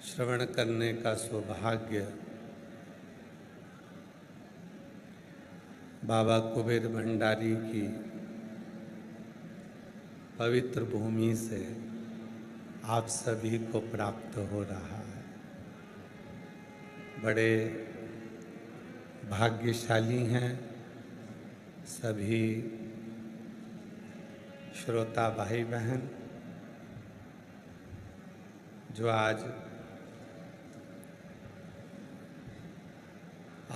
श्रवण करने का सौभाग्य बाबा कुबेर भंडारी की पवित्र भूमि से आप सभी को प्राप्त हो रहा है। बड़े भाग्यशाली हैं सभी श्रोता भाई बहन जो आज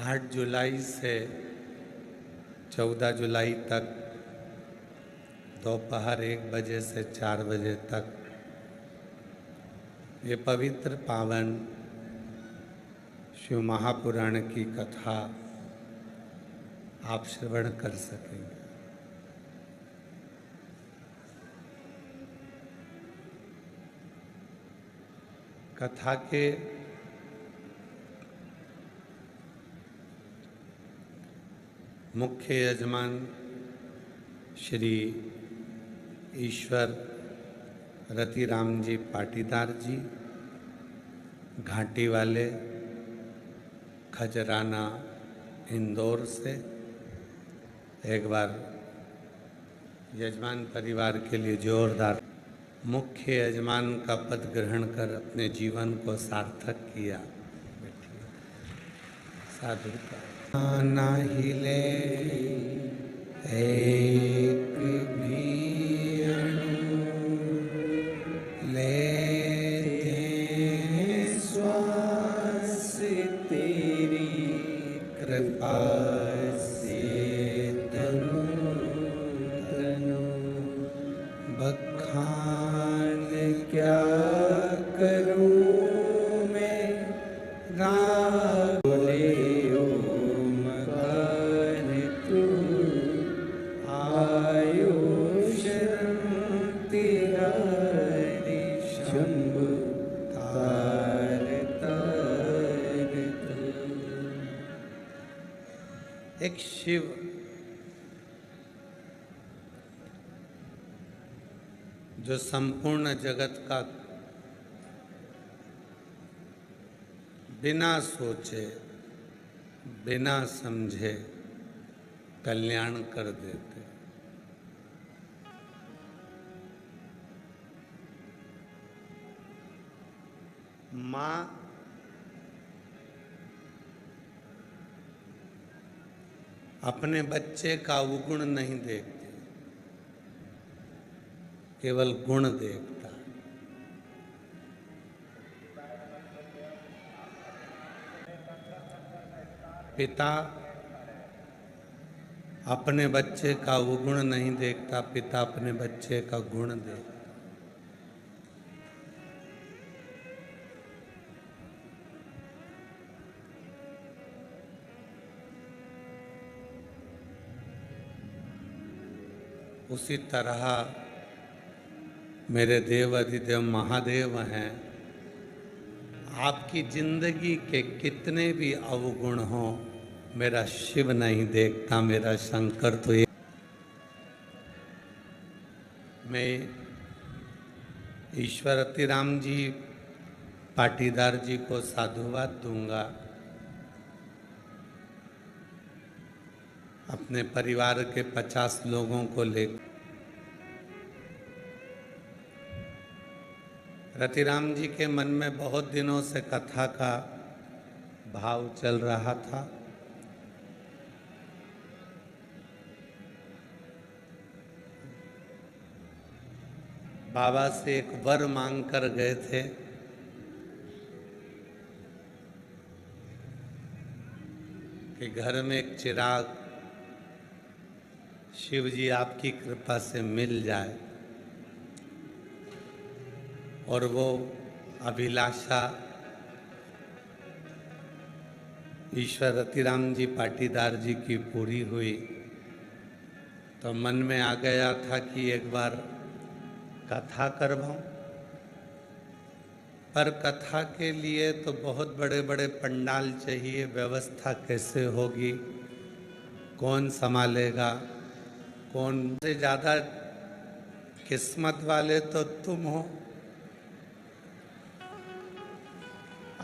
8 जुलाई से 14 जुलाई तक दोपहर 1 बजे से 4 बजे तक ये पवित्र पावन शिव महापुराण की कथा आप श्रवण कर सकेंगे। कथा के मुख्य यजमान श्री ईश्वर रतिराम जी पाटीदार जी, घाटी वाले, खजराना, इंदौर से। एक बार यजमान परिवार के लिए जोरदार। मुख्य यजमान का पद ग्रहण कर अपने जीवन को सार्थक किया। साधुता ना हिले एक भी अणु, लेते श्वास तेरी कृपा से तनु तनु। बखान क्या करूं मैं राम बोले ओ मकान तू, आयो शरण तेरा रे शंभु तार तार तू। एक शिव जो संपूर्ण जगत का बिना सोचे बिना समझे कल्याण कर देते। माँ अपने बच्चे का अवगुण नहीं देखती, केवल गुण देखता। पिता अपने बच्चे का अवगुण नहीं देखता, पिता अपने बच्चे का गुण देखता। उसी तरह मेरे देव अधिदेव महादेव हैं। आपकी जिंदगी के कितने भी अवगुण हों, मेरा शिव नहीं देखता, मेरा शंकर तो एक। मैं ईश्वर रतिराम जी पाटीदार जी को साधुवाद दूंगा। अपने परिवार के 50 लोगों को लेकर रतिराम जी के मन में बहुत दिनों से कथा का भाव चल रहा था। बाबा से एक वर मांग कर गए थे कि घर में एक चिराग शिव जी आपकी कृपा से मिल जाए, और वो अभिलाषा ईश्वर रतिराम जी पाटीदार जी की पूरी हुई। तो मन में आ गया था कि एक बार कथा करवाऊं, पर कथा के लिए तो बहुत बड़े बड़े पंडाल चाहिए, व्यवस्था कैसे होगी, कौन संभालेगा, कौन से ज़्यादा किस्मत वाले तो तुम हो।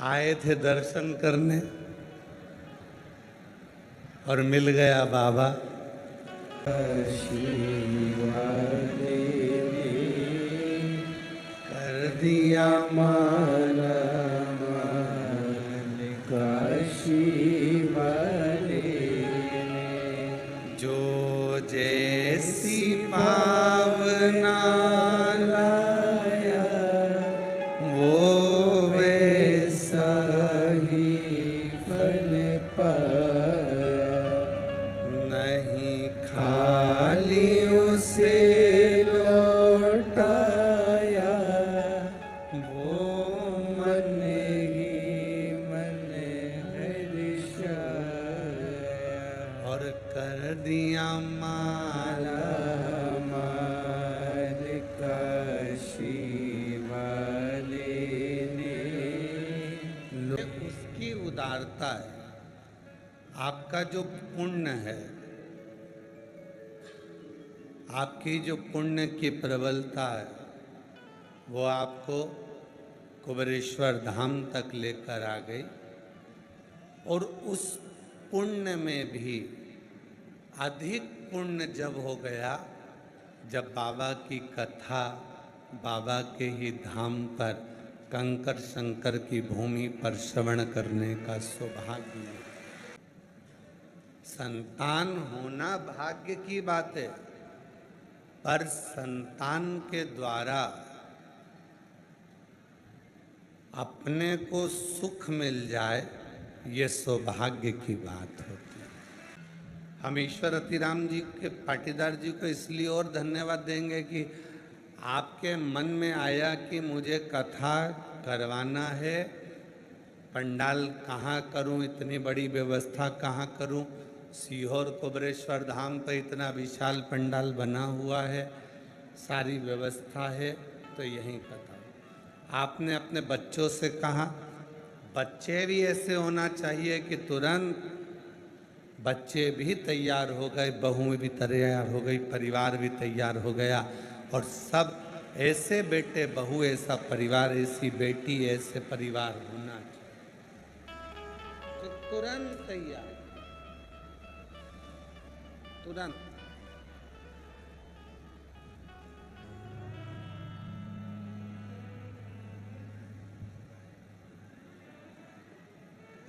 आए थे दर्शन करने और मिल गया बाबा। कर दिया माला काशी वाले जो जैसी पावना लाया वो वैसा ही फल पाया। नहीं खाली उसे लौटाया वो मन ही मन हर्षाया। और कर दिया माला माल काशी वाले ने। उसकी उदारता है, आपका जो पुण्य है, आपकी जो पुण्य की प्रबलता है, वो आपको कुबेरेश्वर धाम तक लेकर आ गई। और उस पुण्य में भी अधिक पुण्य जब हो गया जब बाबा की कथा बाबा के ही धाम पर कंकर शंकर की भूमि पर श्रवण करने का सौभाग्य मिला। संतान होना भाग्य की बात है, पर संतान के द्वारा अपने को सुख मिल जाए ये सौभाग्य की बात होती है। हम ईश्वर अतिराम जी के पाटीदार जी को इसलिए और धन्यवाद देंगे कि आपके मन में आया कि मुझे कथा करवाना है, पंडाल कहाँ करूं, इतनी बड़ी व्यवस्था कहाँ करूं। सीहोर कुबेरेश्वर धाम पर इतना विशाल पंडाल बना हुआ है, सारी व्यवस्था है, तो यहीं कथा। आपने अपने बच्चों से कहा, बच्चे भी ऐसे होना चाहिए कि तुरंत बच्चे भी तैयार हो गए, बहू भी तैयार हो गई, परिवार भी तैयार हो गया, और सब ऐसे बेटे बहू, ऐसा परिवार, ऐसी बेटी, ऐसे परिवार होना चाहिए। तो तुरंत तैयार, तुरंत।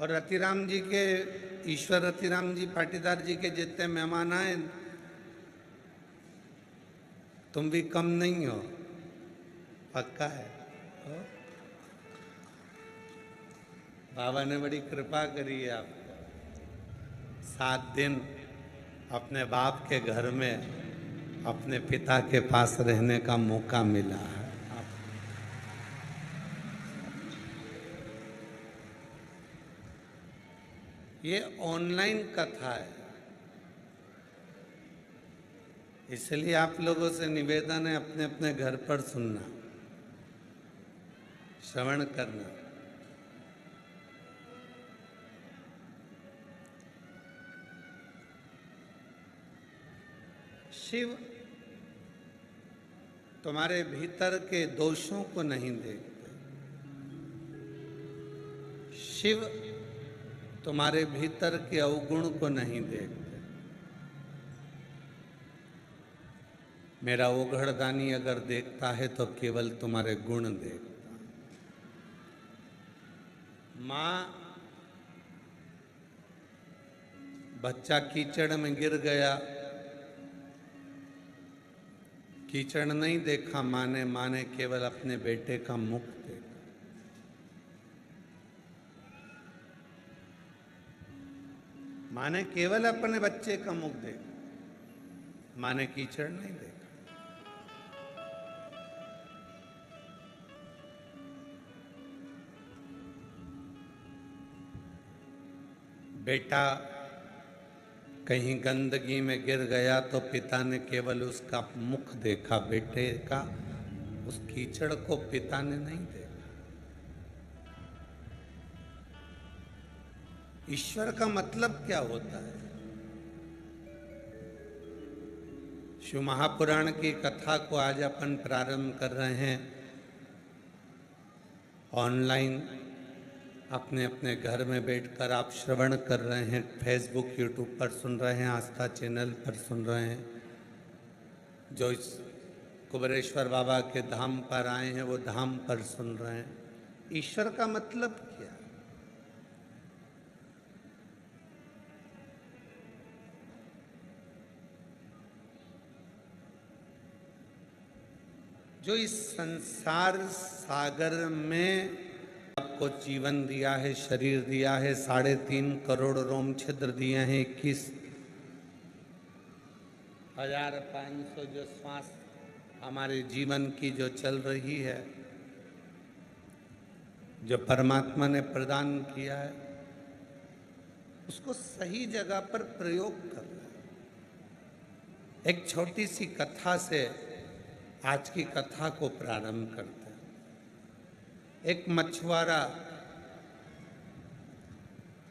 और रतिराम जी के, ईश्वर रतिराम जी पाटीदार जी के जितने मेहमान आए, तुम भी कम नहीं हो, पक्का है। बाबा ने बड़ी कृपा करी है आपको, 7 दिन अपने बाप के घर में अपने पिता के पास रहने का मौका मिला है। ये ऑनलाइन कथा है, इसलिए आप लोगों से निवेदन है अपने अपने घर पर सुनना, श्रवण करना। शिव तुम्हारे भीतर के दोषों को नहीं देखते, शिव तुम्हारे भीतर के अवगुण को नहीं देखते। मेरा ओघड़दानी अगर देखता है तो केवल तुम्हारे गुण देखता। माँ, बच्चा कीचड़ में गिर गया, कीचड़ नहीं देखा माँ ने केवल अपने बेटे का मुख देखा। माँ ने केवल अपने बच्चे का मुख देखा, माँ ने कीचड़ नहीं देखा। बेटा कहीं गंदगी में गिर गया तो पिता ने केवल उसका मुख देखा, बेटे का, उस कीचड़ को पिता ने नहीं देखा। ईश्वर का मतलब क्या होता है? शिव महापुराण की कथा को आज अपन प्रारंभ कर रहे हैं ऑनलाइन अपने अपने घर में बैठकर आप श्रवण कर रहे हैं, फेसबुक यूट्यूब पर सुन रहे हैं, आस्था चैनल पर सुन रहे हैं। जो इस कुबेरेश्वर बाबा के धाम पर आए हैं वो धाम पर सुन रहे हैं। ईश्वर का मतलब क्या? जो इस संसार सागर में आपको जीवन दिया है, शरीर दिया है, 3.5 करोड़ रोम छिद्र दिए हैं, 21,500 जो श्वास हमारे जीवन की जो चल रही है, जो परमात्मा ने प्रदान किया है, उसको सही जगह पर प्रयोग करना है। एक छोटी सी कथा से आज की कथा को प्रारंभ करते हैं। एक मछुआरा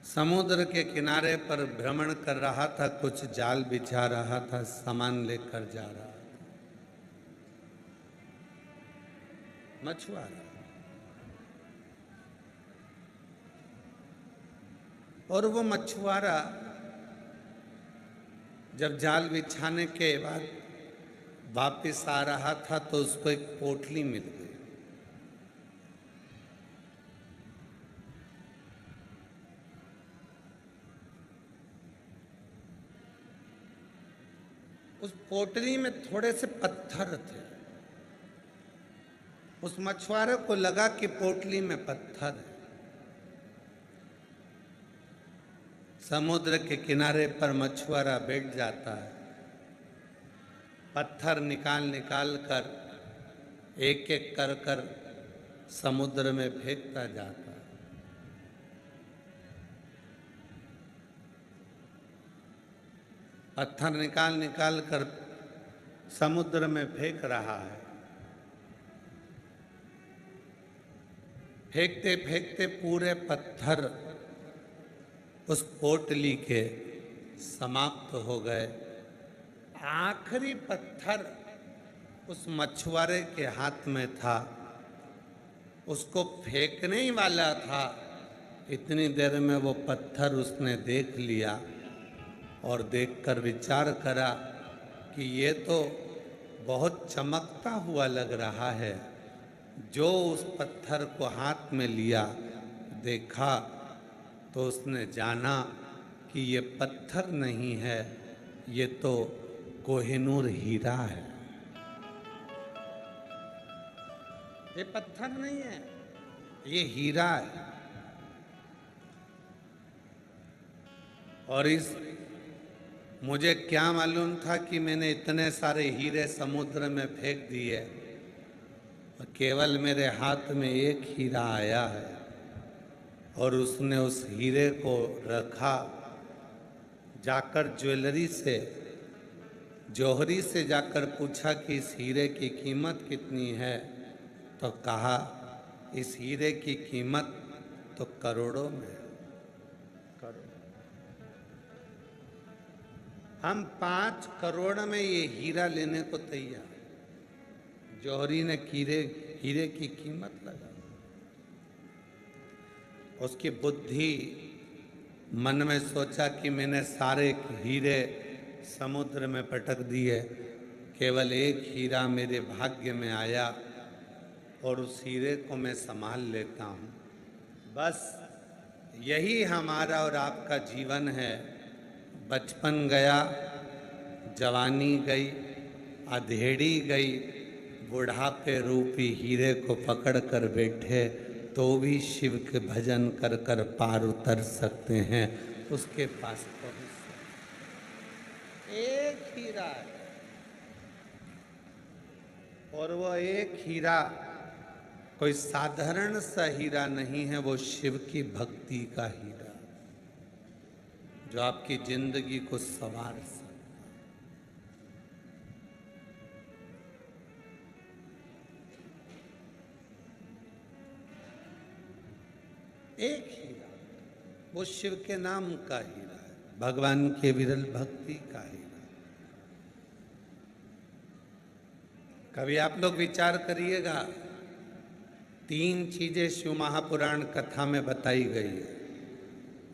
समुद्र के किनारे पर भ्रमण कर रहा था, कुछ जाल बिछा रहा था, सामान लेकर जा रहा था। मछुआरा, और वो मछुआरा जब जाल बिछाने के बाद वापस आ रहा था तो उसको एक पोटली मिल गई। उस पोटली में थोड़े से पत्थर थे। उस मछुआरे को लगा कि पोटली में पत्थर है। समुद्र के किनारे पर मछुआरा बैठ जाता है, पत्थर निकाल निकाल कर एक एक कर कर समुद्र में फेंकता जाता है। पत्थर निकाल निकाल कर समुद्र में फेंक रहा है। फेंकते फेंकते पूरे पत्थर उस पोटली के समाप्त हो गए। आखिरी पत्थर उस मछुआरे के हाथ में था, उसको फेंकने ही वाला था। इतनी देर में वो पत्थर उसने देख लिया और देखकर विचार करा कि ये तो बहुत चमकता हुआ लग रहा है। जो उस पत्थर को हाथ में लिया, देखा तो उसने जाना कि ये पत्थर नहीं है, ये तो कोहिनूर हीरा है। ये पत्थर नहीं है, ये हीरा है। और इस मुझे क्या मालूम था कि मैंने इतने सारे हीरे समुद्र में फेंक दिए और केवल मेरे हाथ में एक हीरा आया है। और उसने उस हीरे को रखा, जाकर ज्वेलरी से, जौहरी से जाकर पूछा कि इस हीरे की कीमत कितनी है, तो कहा इस हीरे की कीमत तो करोड़ों में है। हम 5 करोड़ में ये हीरा लेने को तैयार। जौहरी ने हीरे की कीमत लगा। उसकी बुद्धि मन में सोचा कि मैंने सारे हीरे समुद्र में पटक दिए, केवल एक हीरा मेरे भाग्य में आया और उस हीरे को मैं संभाल लेता हूँ। बस यही हमारा और आपका जीवन है। बचपन गया, जवानी गई, अधेड़ी गई, बुढ़ापे रूपी हीरे को पकड़ कर बैठे तो भी शिव के भजन कर कर पार उतर सकते हैं, उसके पास पहुंच सकते। एक हीरा है, और वो एक हीरा कोई साधारण सा हीरा नहीं है, वो शिव की भक्ति का हीरा जो आपकी जिंदगी को संवार सकता। एक हीरा, वो शिव के नाम का हीरा है, भगवान के विरल भक्ति का हीरा। कभी आप लोग विचार करिएगा तीन चीजें शिव महापुराण कथा में बताई गई है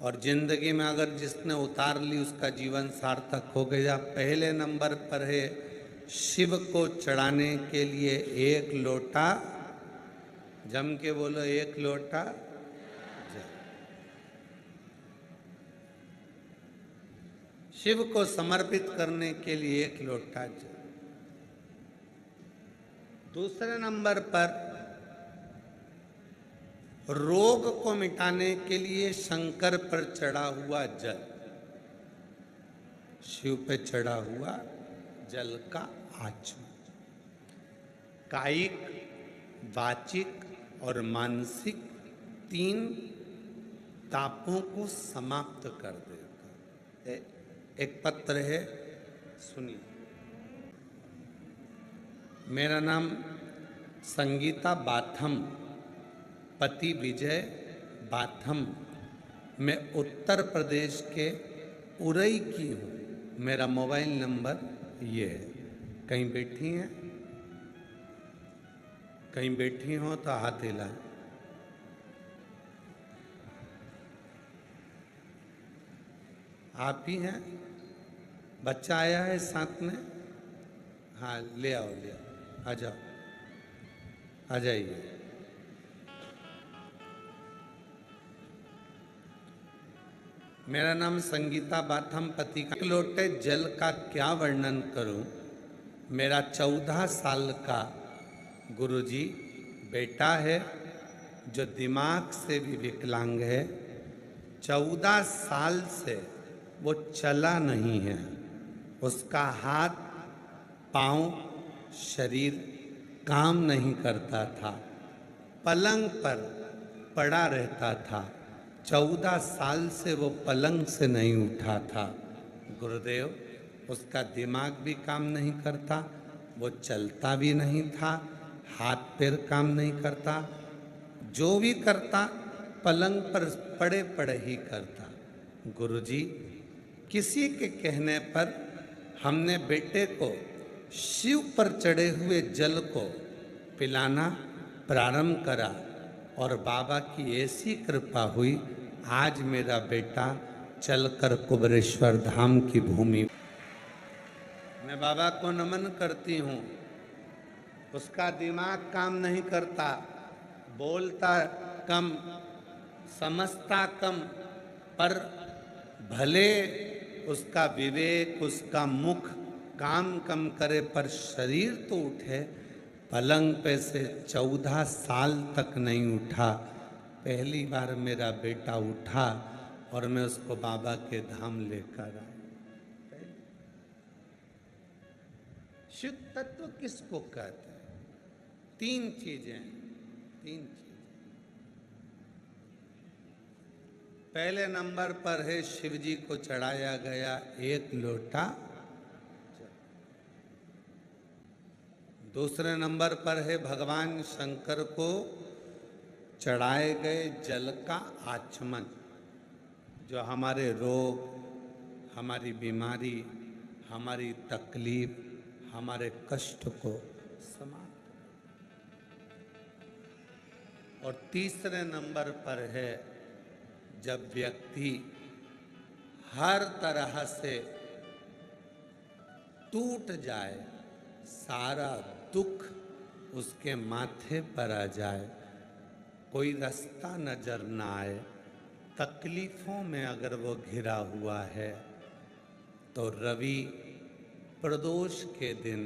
और जिंदगी में अगर जिसने उतार ली उसका जीवन सार्थक हो गया। पहले नंबर पर है शिव को चढ़ाने के लिए एक लोटा, जम के बोलो, एक लोटा जल। शिव को समर्पित करने के लिए एक लोटा जल। दूसरे नंबर पर रोग को मिटाने के लिए शंकर पर चढ़ा हुआ जल, शिव पे चढ़ा हुआ जल का आचमन कायिक, वाचिक और मानसिक तीन तापों को समाप्त कर देता है। एक पत्र है, सुनिए। मेरा नाम संगीता बाथम, पति विजय बाथम। मैं उत्तर प्रदेश के उरई की हूँ। मेरा मोबाइल नंबर ये है। कहीं बैठी हैं? कहीं बैठी हो तो हाथ हिलाएं। आप ही हैं? बच्चा आया है साथ में? हाँ, ले आओ, ले आओ, आ जाओ, आ जाइए। मेरा नाम संगीता बाथम, पति का। एक लोटे जल का क्या वर्णन करूं। मेरा 14 साल का गुरुजी बेटा है जो दिमाग से भी विकलांग है। 14 साल से वो चला नहीं है। उसका हाथ, पांव, शरीर काम नहीं करता था, पलंग पर पड़ा रहता था। 14 साल से वो पलंग से नहीं उठा था। गुरुदेव, उसका दिमाग भी काम नहीं करता, वो चलता भी नहीं था, हाथ पैर काम नहीं करता, जो भी करता पलंग पर पड़े पड़े ही करता। गुरुजी, किसी के कहने पर हमने बेटे को शिव पर चढ़े हुए जल को पिलाना प्रारंभ करा और बाबा की ऐसी कृपा हुई, आज मेरा बेटा चलकर कुबेरेश्वर धाम की भूमि। मैं बाबा को नमन करती हूँ। उसका दिमाग काम नहीं करता, बोलता कम, समझता कम, पर भले उसका विवेक, उसका मुख काम कम करे पर शरीर तो उठे। पलंग पे से 14 साल तक नहीं उठा। पहली बार मेरा बेटा उठा और मैं उसको बाबा के धाम लेकर आया। शुद्ध तत्व किसको कहते हैं? तीन चीजें। पहले नंबर पर है शिव जी को चढ़ाया गया एक लोटा। दूसरे नंबर पर है भगवान शंकर को चढ़ाए गए जल का आचमन, जो हमारे रोग, हमारी बीमारी, हमारी तकलीफ, हमारे कष्ट को समाप्त। और तीसरे नंबर पर है जब व्यक्ति हर तरह से टूट जाए, सारा दुख उसके माथे पर आ जाए, कोई रास्ता नजर ना आए, तकलीफों में अगर वो घिरा हुआ है, तो रवि प्रदोष के दिन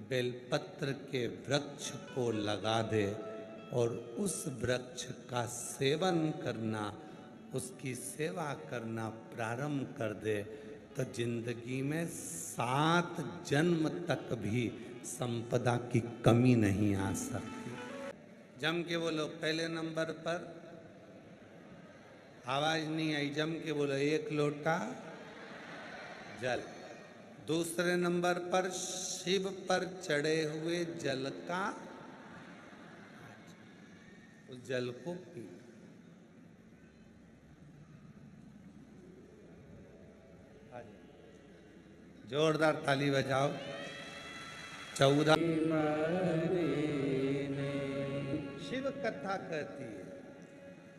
बेलपत्र के वृक्ष को लगा दे और उस वृक्ष का सेवन करना, उसकी सेवा करना प्रारंभ कर दे, तो जिंदगी में 7 जन्म तक भी संपदा की कमी नहीं आ सकती। जम के बोलो। पहले नंबर पर आवाज नहीं आई, जम के बोलो, एक लोटा जल। दूसरे नंबर पर शिव पर चढ़े हुए जल का, उस जल को पी। जोरदार ताली बजाओ। 14 शिव शिव कथा कहती है।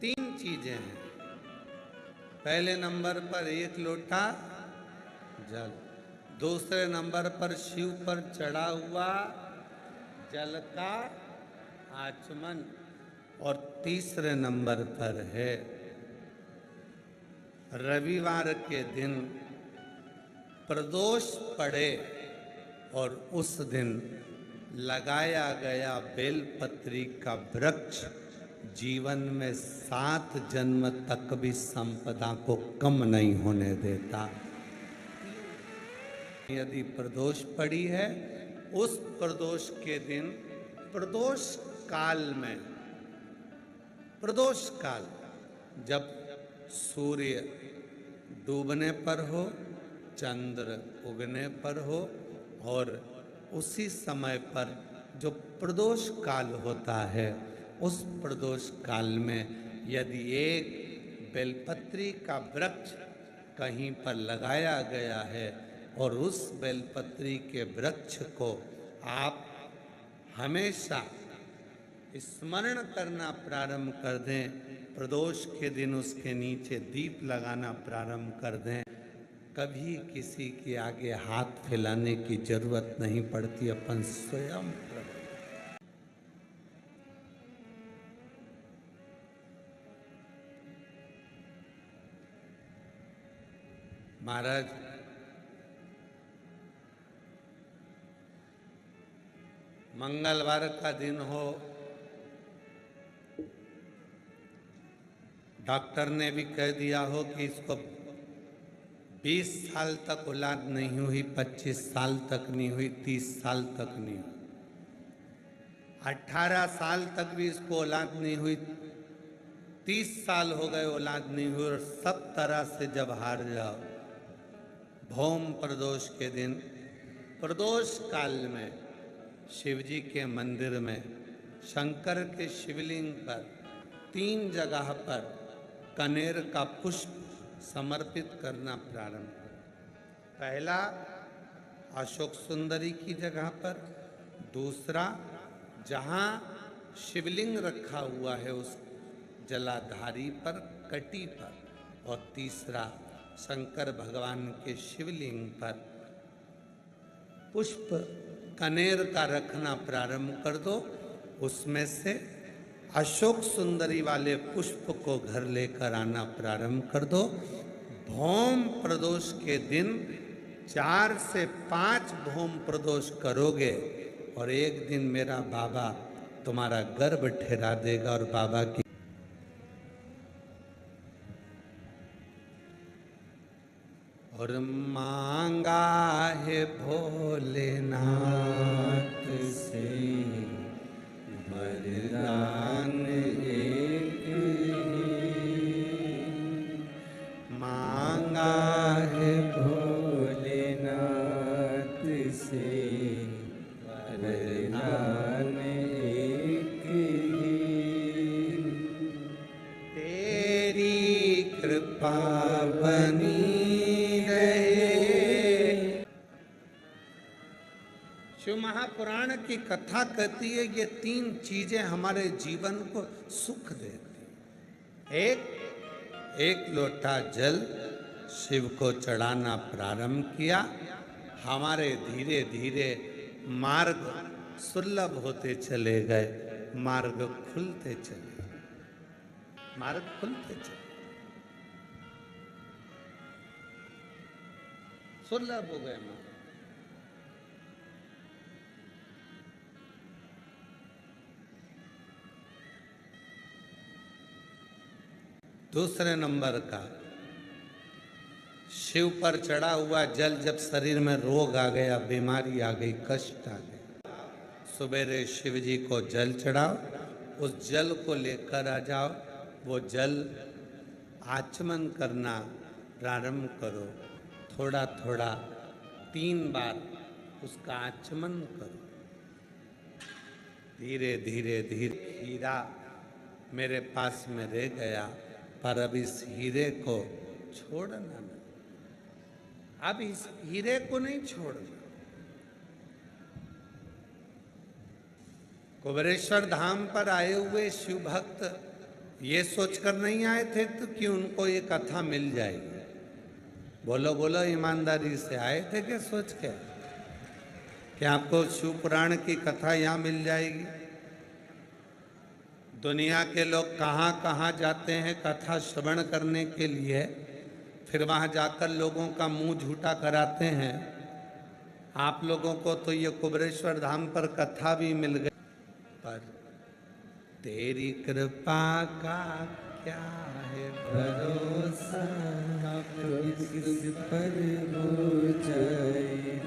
3 चीजें हैं। पहले नंबर पर 1 लोटा जल, दूसरे नंबर पर शिव पर चढ़ा हुआ जल का आचमन, और तीसरे नंबर पर है रविवार के दिन प्रदोष पड़े और उस दिन लगाया गया बेलपत्री का वृक्ष जीवन में 7 जन्म तक भी संपदा को कम नहीं होने देता। यदि प्रदोष पड़ी है, उस प्रदोष के दिन, प्रदोष काल में, प्रदोष काल जब सूर्य डूबने पर हो, चंद्र उगने पर हो, और उसी समय पर जो प्रदोष काल होता है, उस प्रदोष काल में यदि एक बेलपत्री का वृक्ष कहीं पर लगाया गया है और उस बेलपत्री के वृक्ष को आप हमेशा स्मरण करना प्रारंभ कर दें, प्रदोष के दिन उसके नीचे दीप लगाना प्रारंभ कर दें, कभी किसी के आगे हाथ फैलाने की जरूरत नहीं पड़ती। अपन स्वयं महाराज मंगलवार का दिन हो, डॉक्टर ने भी कह दिया हो कि इसको 20 साल तक औलाद नहीं हुई, 25 साल तक नहीं हुई, 30 साल तक नहीं हुई, 18 साल तक भी इसको औलाद नहीं हुई, 30 साल हो गए औलाद नहीं हुई, और सब तरह से जब हार जाओ, भौम प्रदोष के दिन, प्रदोष काल में शिव जी के मंदिर में शंकर के शिवलिंग पर 3 जगह पर कनेर का पुष्प समर्पित करना प्रारंभ करें। पहला अशोक सुंदरी की जगह पर, दूसरा जहाँ शिवलिंग रखा हुआ है उस जलाधारी पर, कटी पर, और तीसरा शंकर भगवान के शिवलिंग पर पुष्प कनेर का रखना प्रारंभ कर दो। उसमें से अशोक सुंदरी वाले पुष्प को घर लेकर आना प्रारंभ कर दो। भौम प्रदोष के दिन 4 से 5 भौम प्रदोष करोगे और एक दिन मेरा बाबा तुम्हारा गर्भ ठहरा देगा और बाबा की और मांगा है भोलेनाथ से वरदान एक मांगा है भोलेनाथ से वरदान एक तेरी कृपा बनी शिव महापुराण की कथा कहती है ये 3 चीजें हमारे जीवन को सुख देती। एक लोटा जल शिव को चढ़ाना प्रारंभ किया, हमारे धीरे धीरे मार्ग सुलभ होते चले गए, मार्ग खुलते चले, मार्ग खुलते चले, सुलभ हो गए मार्ग। दूसरे नंबर का, शिव पर चढ़ा हुआ जल जब शरीर में रोग आ गया, बीमारी आ गई, कष्ट आ गया, सुबेरे शिव जी को जल चढ़ाओ, उस जल को लेकर आ जाओ, वो जल आचमन करना प्रारंभ करो, थोड़ा थोड़ा 3 बार उसका आचमन करो, धीरे धीरे धीरे। हीरा मेरे पास में रह गया, पर अब इस हीरे को छोड़ना नहीं, अब इस हीरे को नहीं छोड़ना। कुबेरेश्वर धाम पर आए हुए शिव भक्त ये सोचकर नहीं आए थे तो कि उनको ये कथा मिल जाएगी। बोलो बोलो ईमानदारी से आए थे क्या सोच के कि आपको शिव पुराण की कथा यहाँ मिल जाएगी? दुनिया के लोग कहाँ कहाँ जाते हैं कथा श्रवण करने के लिए, फिर वहाँ जाकर लोगों का मुंह झूठा कराते हैं। आप लोगों को तो ये कुबेरेश्वर धाम पर कथा भी मिल गई, पर तेरी कृपा का क्या है भरोसा, किस पर हो जाए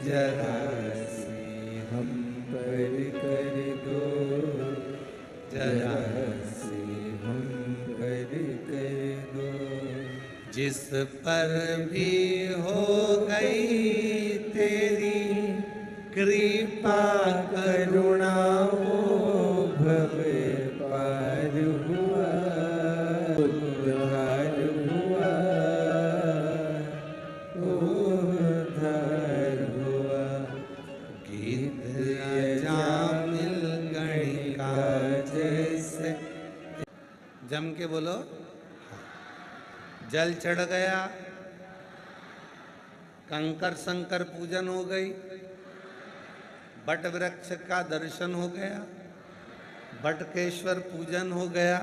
जरा से हम पर कर दो, जरा से हम पर कर दो। जिस पर भी हो गई तेरी कृपा करुणा वो भव पार हुआ, उद्धार हुआ, उद्धार हुआ। गीत अजामिल गणिका जैसे। जम के बोलो। जल चढ़ गया, कंकर शंकर पूजन हो गई, बट वृक्ष का दर्शन हो गया, बटकेश्वर पूजन हो गया,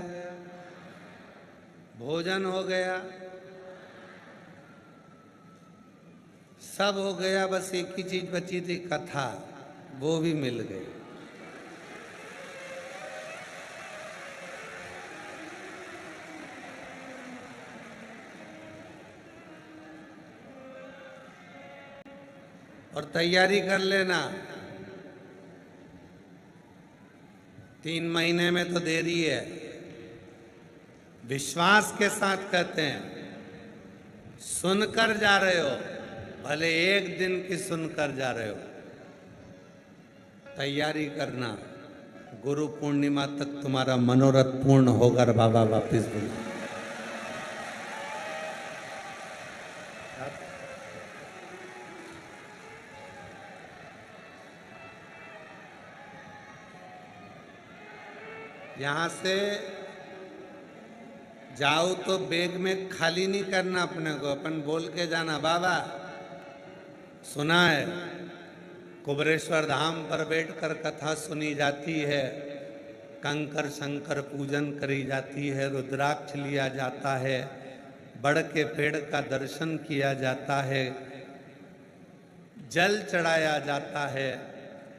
भोजन हो गया, सब हो गया। बस एक ही चीज बची थी, कथा, वो भी मिल गई। और तैयारी कर लेना, 3 महीने में तो देरी है। विश्वास के साथ कहते हैं, सुनकर जा रहे हो, भले एक दिन की सुनकर जा रहे हो, तैयारी करना। गुरु पूर्णिमा तक तुम्हारा मनोरथ पूर्ण होगा और बाबा वापिस बुला। यहाँ से जाओ तो बैग में खाली नहीं करना अपने को, अपन बोल के जाना, बाबा सुना है कुबेरेश्वर धाम पर बैठकर कथा सुनी जाती है, कंकर शंकर पूजन करी जाती है, रुद्राक्ष लिया जाता है, बड़ के पेड़ का दर्शन किया जाता है, जल चढ़ाया जाता है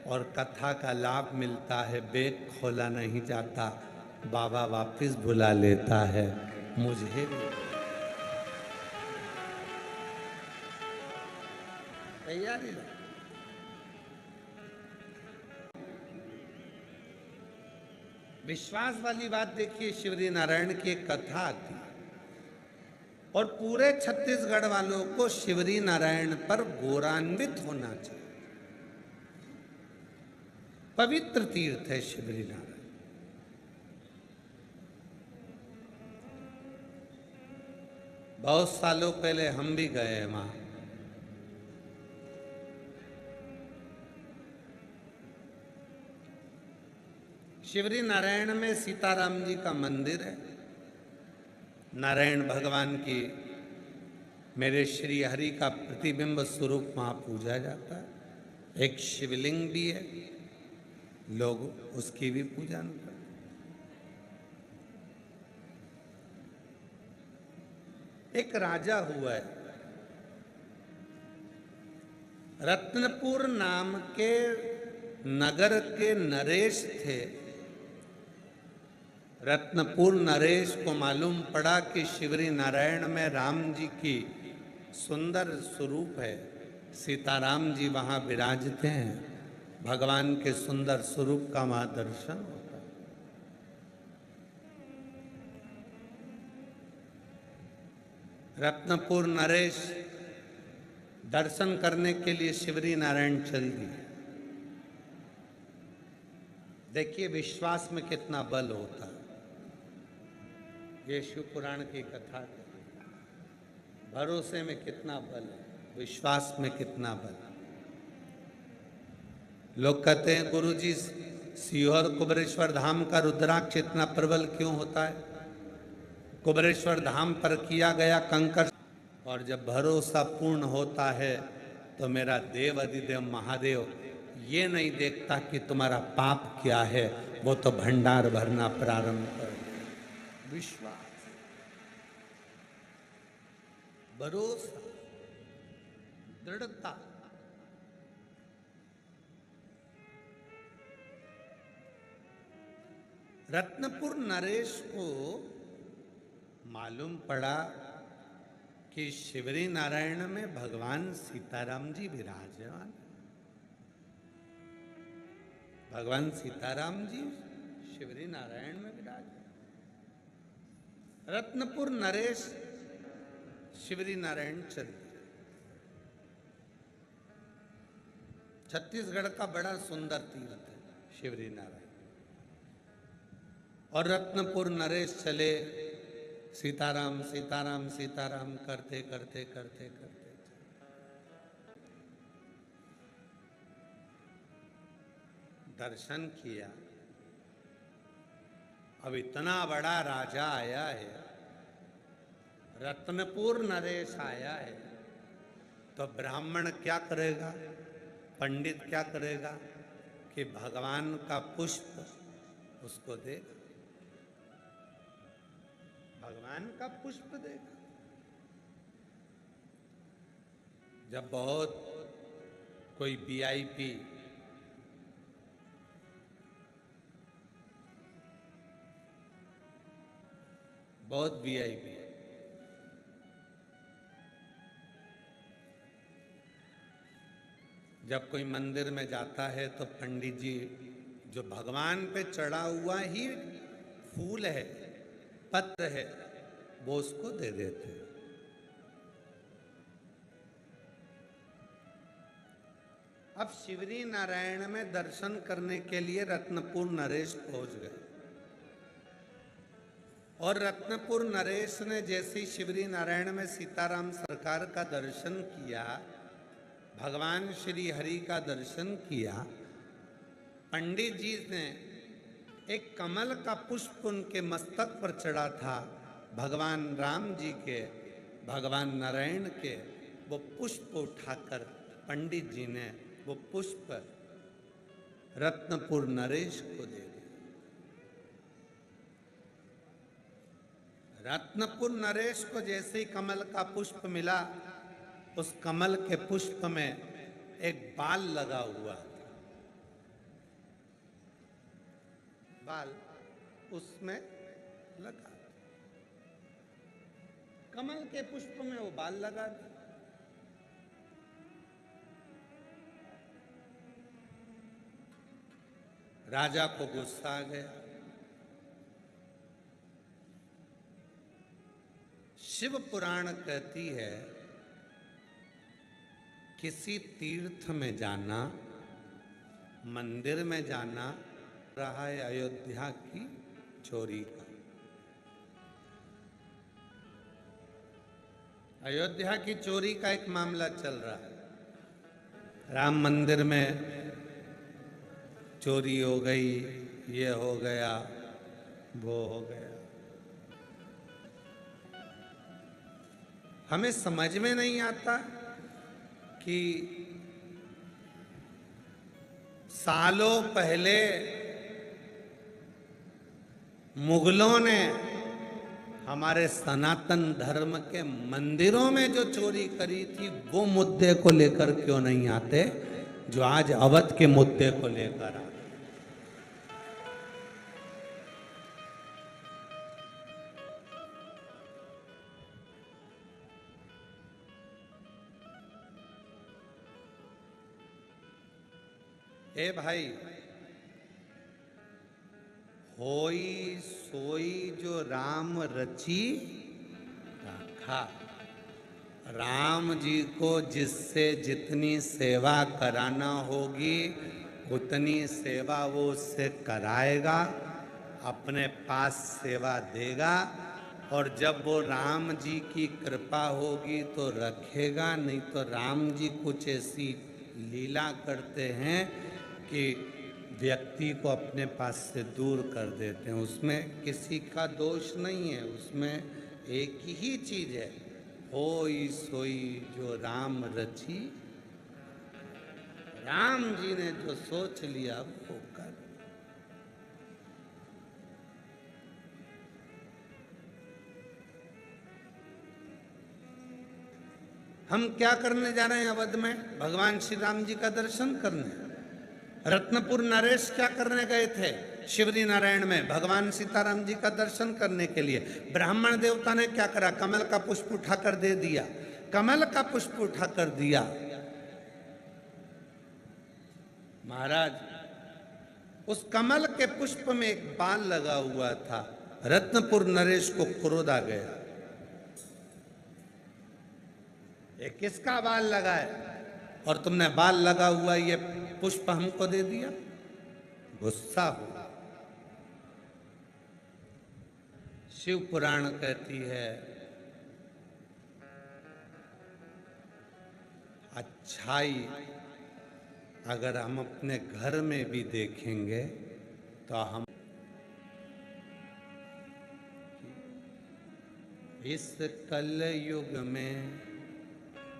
और कथा का लाभ मिलता है। बैग खोला नहीं जाता, बाबा वापिस बुला लेता है मुझे भी। तैयारी रहो। विश्वास वाली बात देखिए, शिवरी नारायण की एक कथा आती है और पूरे छत्तीसगढ़ वालों को शिवरी नारायण पर गौरवान्वित होना चाहिए। पवित्र तीर्थ है शिवरी नारायण। बहुत सालों पहले हम भी गए हैं वहां। शिवरी नारायण में सीताराम जी का मंदिर है। नारायण भगवान की, मेरे श्री हरि का प्रतिबिंब स्वरूप वहां पूजा जाता है। एक शिवलिंग भी है, लोग उसकी भी पूजा करते। एक राजा हुआ है, रत्नपुर नाम के नगर के नरेश थे। रत्नपुर नरेश को मालूम पड़ा कि शिवरी नारायण में राम जी की सुंदर स्वरूप है, सीताराम जी वहाँ विराजते हैं, भगवान के सुंदर स्वरूप का वहाँ दर्शन होता है। रत्नपुर नरेश दर्शन करने के लिए शिवरी नारायण चल दिए। देखिए विश्वास में कितना बल होता है। ये शिव पुराण की कथा है। भरोसे में कितना बल है, विश्वास में कितना बल। लोग कहते हैं गुरुजी सीहोर कुबेरेश्वर धाम का रुद्राक्ष इतना प्रबल क्यों होता है? कुबेरेश्वर धाम पर किया गया कंकर, और जब भरोसा पूर्ण होता है तो मेरा देव अधिदेव महादेव ये नहीं देखता कि तुम्हारा पाप क्या है, वो तो भंडार भरना प्रारंभ कर दे। विश्वास, भरोसा, दृढ़ता। रत्नपुर नरेश को मालूम पड़ा कि शिवरी नारायण में भगवान सीताराम जी विराजमान। भगवान सीताराम जी शिवरी नारायण में विराजमान। रत्नपुर नरेश शिवरी नारायण चल। छत्तीसगढ़ का बड़ा सुंदर तीर्थ है शिवरी नारायण। और रत्नपुर नरेश चले, सीताराम सीताराम सीताराम करते करते करते करते दर्शन किया। अब इतना बड़ा राजा आया है, रत्नपुर नरेश आया है, तो ब्राह्मण क्या करेगा, पंडित क्या करेगा कि भगवान का पुष्प उसको देगा, भगवान का पुष्प देगा। जब बहुत कोई वीआईपी बहुत वीआईपी जब कोई मंदिर में जाता है तो पंडित जी जो भगवान पे चढ़ा हुआ ही फूल है, पत्र है, वो उसको दे देते हैं। अब शिवरी नारायण में दर्शन करने के लिए रत्नपुर नरेश पहुंच गए। और रत्नपुर नरेश ने जैसे ही शिवरी नारायण में सीताराम सरकार का दर्शन किया, भगवान श्री हरि का दर्शन किया, पंडित जी ने एक कमल का पुष्प उनके मस्तक पर चढ़ा था, भगवान राम जी के, भगवान नारायण के, वो पुष्प उठाकर पंडित जी ने वो पुष्प रत्नपुर नरेश को दे दिया। रत्नपुर नरेश को जैसे ही कमल का पुष्प मिला, उस कमल के पुष्प में एक बाल लगा हुआ था, बाल उसमें लगा, कमल के पुष्प में वो बाल लगा। राजा को गुस्सा आ गया। शिव पुराण कहती है किसी तीर्थ में जाना, मंदिर में जाना, रहा है अयोध्या की चोरी का। अयोध्या की चोरी का एक मामला चल रहा है। राम मंदिर में चोरी हो गई, ये हो गया, वो हो गया। हमें समझ में नहीं आता कि सालों पहले मुगलों ने हमारे सनातन धर्म के मंदिरों में जो चोरी करी थी, वो मुद्दे को लेकर क्यों नहीं आते जो आज अवध के मुद्दे को लेकर आते। ए भाई, होई सोई जो राम रची राखा। राम जी को जिससे जितनी सेवा कराना होगी उतनी सेवा वो उससे कराएगा, अपने पास सेवा देगा, और जब वो राम जी की कृपा होगी तो रखेगा, नहीं तो राम जी कुछ ऐसी लीला करते हैं कि व्यक्ति को अपने पास से दूर कर देते हैं। उसमें किसी का दोष नहीं है, उसमें एक ही चीज है, होई सोई जो राम रची। राम जी ने जो सोच लिया वो कर। हम क्या करने जा रहे हैं अवध में? भगवान श्री राम जी का दर्शन करने। रत्नपुर नरेश क्या करने गए थे? शिवरी नारायण में भगवान सीताराम जी का दर्शन करने के लिए। ब्राह्मण देवता ने क्या करा? कमल का पुष्प उठाकर दे दिया। कमल का पुष्प उठाकर दिया। महाराज, उस कमल के पुष्प में एक बाल लगा हुआ था। रत्नपुर नरेश को क्रोध आ गया, ये किसका बाल लगा है और तुमने बाल लगा हुआ ये पुष्प हमको दे दिया? गुस्सा हुआ। शिव पुराण कहती है, अच्छाई अगर हम अपने घर में भी देखेंगे तो हम इस कलयुग में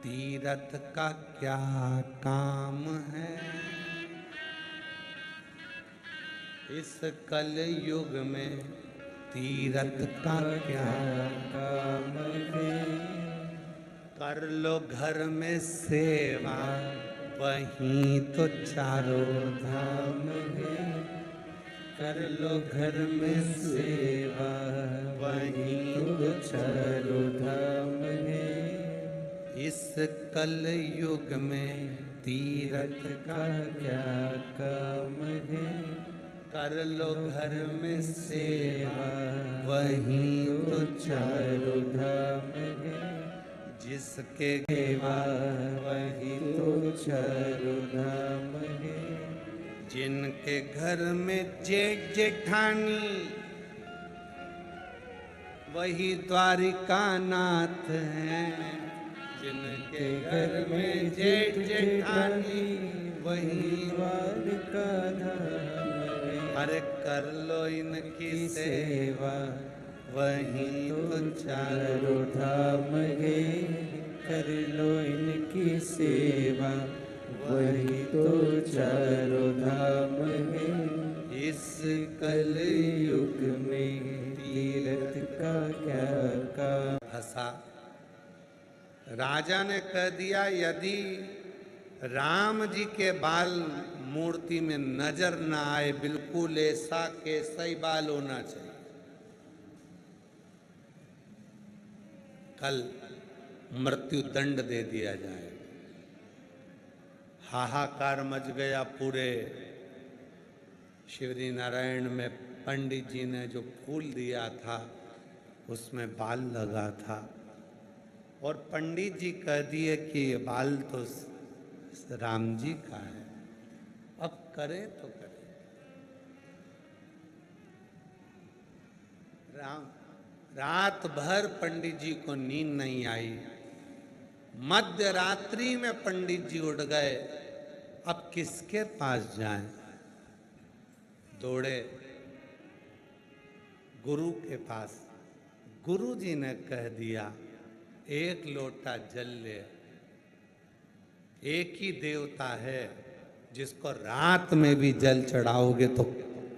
तीरथ का क्या काम है? इस कलयुग में तीरथ का क्या काम है? कर लो घर में सेवा, वहीं तो चारों धाम है। कर लो घर में सेवा, वहीं तो चारों धाम है। इस कलयुग में तीरथ का क्या काम है? कर लो घर में सेवा, वहीं तो चारों धाम है। जिसके सेवा वहीं तो चारों धाम है। जिनके घर में जेठ जेठानी, वही द्वारिका नाथ हैं। जिनके घर में जेठ जेठानी, वही द्वारिका धाम है। अरे कर लो इनकी सेवा वहीं तो चारों धाम है। कर लो इनकी सेवा, वही तो चारों धाम है। इस कलयुग में तीरथ का क्या काम? हंसा। राजा ने कह दिया, यदि राम जी के बाल मूर्ति में नजर ना आए, बिल्कुल ऐसा कैसा ही बाल होना चाहिए। कल मृत्यु दंड दे दिया जाए। हाहाकार मच गया पूरे शिवरी नारायण में। पंडित जी ने जो फूल दिया था उसमें बाल लगा था, और पंडित जी कह दिए कि ये बाल तो राम जी का है, अब करें तो करें। रात भर पंडित जी को नींद नहीं आई। मध्य रात्रि में पंडित जी उठ गए, अब किसके पास जाएं? दौड़े गुरु के पास। गुरु जी ने कह दिया, एक लोटा जल ले। एक ही देवता है जिसको रात में भी जल चढ़ाओगे तो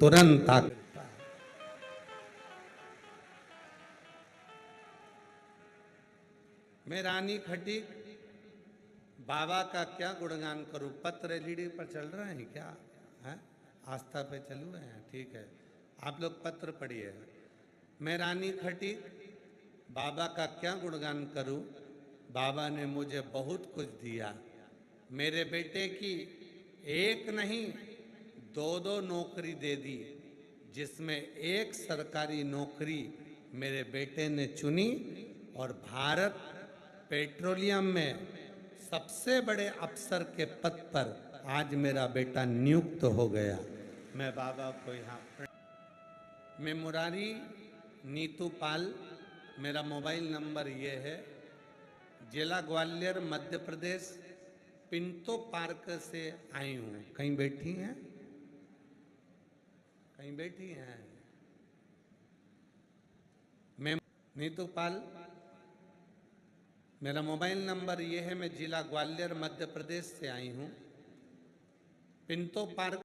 तुरंत आ। मैं रानी खटीक बाबा का क्या गुणगान करूं? पत्र एलईडी पर चल रहे हैं क्या? है आस्था पे चल रहे हैं, ठीक है। आप लोग पत्र पढ़िए। मैं रानी खटीक बाबा का क्या गुणगान करूं? बाबा ने मुझे बहुत कुछ दिया। मेरे बेटे की एक नहीं दो दो नौकरी दे दी, जिसमें एक सरकारी नौकरी मेरे बेटे ने चुनी, और भारत पेट्रोलियम में सबसे बड़े अफसर के पद पर आज मेरा बेटा नियुक्त हो गया। मैं बाबा को यहाँ, मैं मुरारी नीतू पाल, मेरा मोबाइल नंबर ये है। जिला ग्वालियर मध्य प्रदेश, पिंटो पार्क से आई हूँ। कहीं बैठी हैं? कहीं बैठी हैं? मैं नीतू पाल, मेरा मोबाइल नंबर ये है, मैं जिला ग्वालियर मध्य प्रदेश से आई हूँ। Pinto park